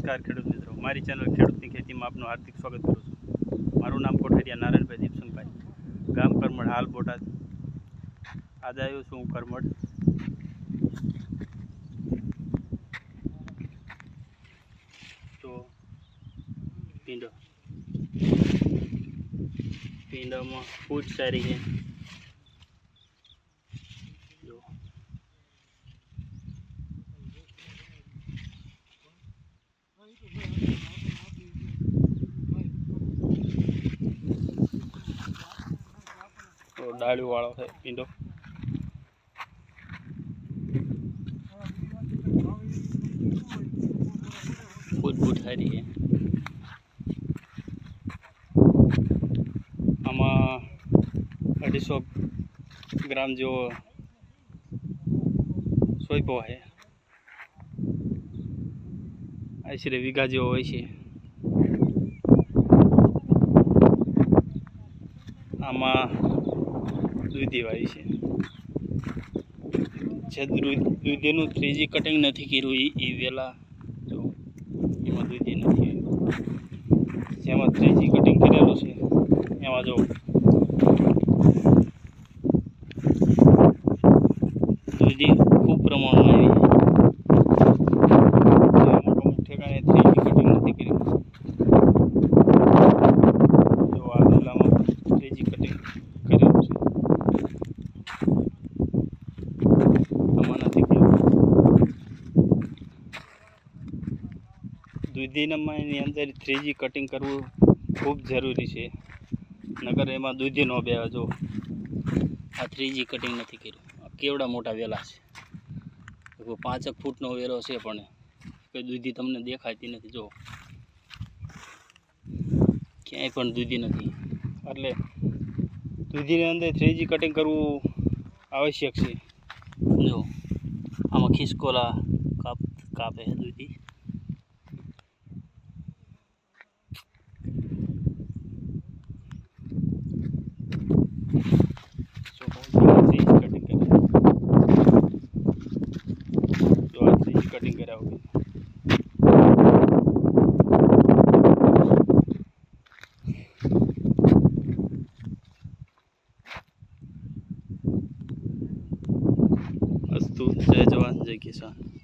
નમસ્કાર ખેડૂત મિત્રો, મારી ચેનલ ખેડૂતની ખેતીમાં આપનું હાર્દિક સ્વાગત કરું છું। મારું નામ કોઠારિયા નારાયણભાઈ દીપસંગભાઈ, ગામ કરમડ, હાલ બોટાદ। આજે આવ્યો છું હું કરમડ। તો પીંડામાં ફૂટ સારી છે। જો डाळू वाळो है पींडो। फूट फूट सारी है। आमा 250 ग्राम जो सोयपो है, आशरे वीघा जो होय छे। आमा दूधी वाली है, दूधीनु 3G कटिंग नहीं कर्यु ई वेला जो एम दूधी नहीं, जेमा 3G कटिंग करेलू है एम जो दूधी खूब प्रमाण में आई। अमुक ठेकाणे 3G कटिंग नहीं कर्यु, जो आ वेला में 3G कटिंग करेलू है। दूधीनी अंदर 3G कटिंग करवू खूब जरूरी है, नगर एम दूधी न बे। जो आ 3G कटिंग नहीं कर्यु, केवड़ा मोटा वेला है, 5 फूट नो वेलो है, पण कोई दूधी तमने देखाती नहीं। जो क्या पण दूधी नहीं, एटले दूधी अंदर 3G कटिंग करवू आवश्यक है। जो आम खिसकोला कापे है दूधी। कटिंग करा होगी अस्तु। जय जवान जय किसान।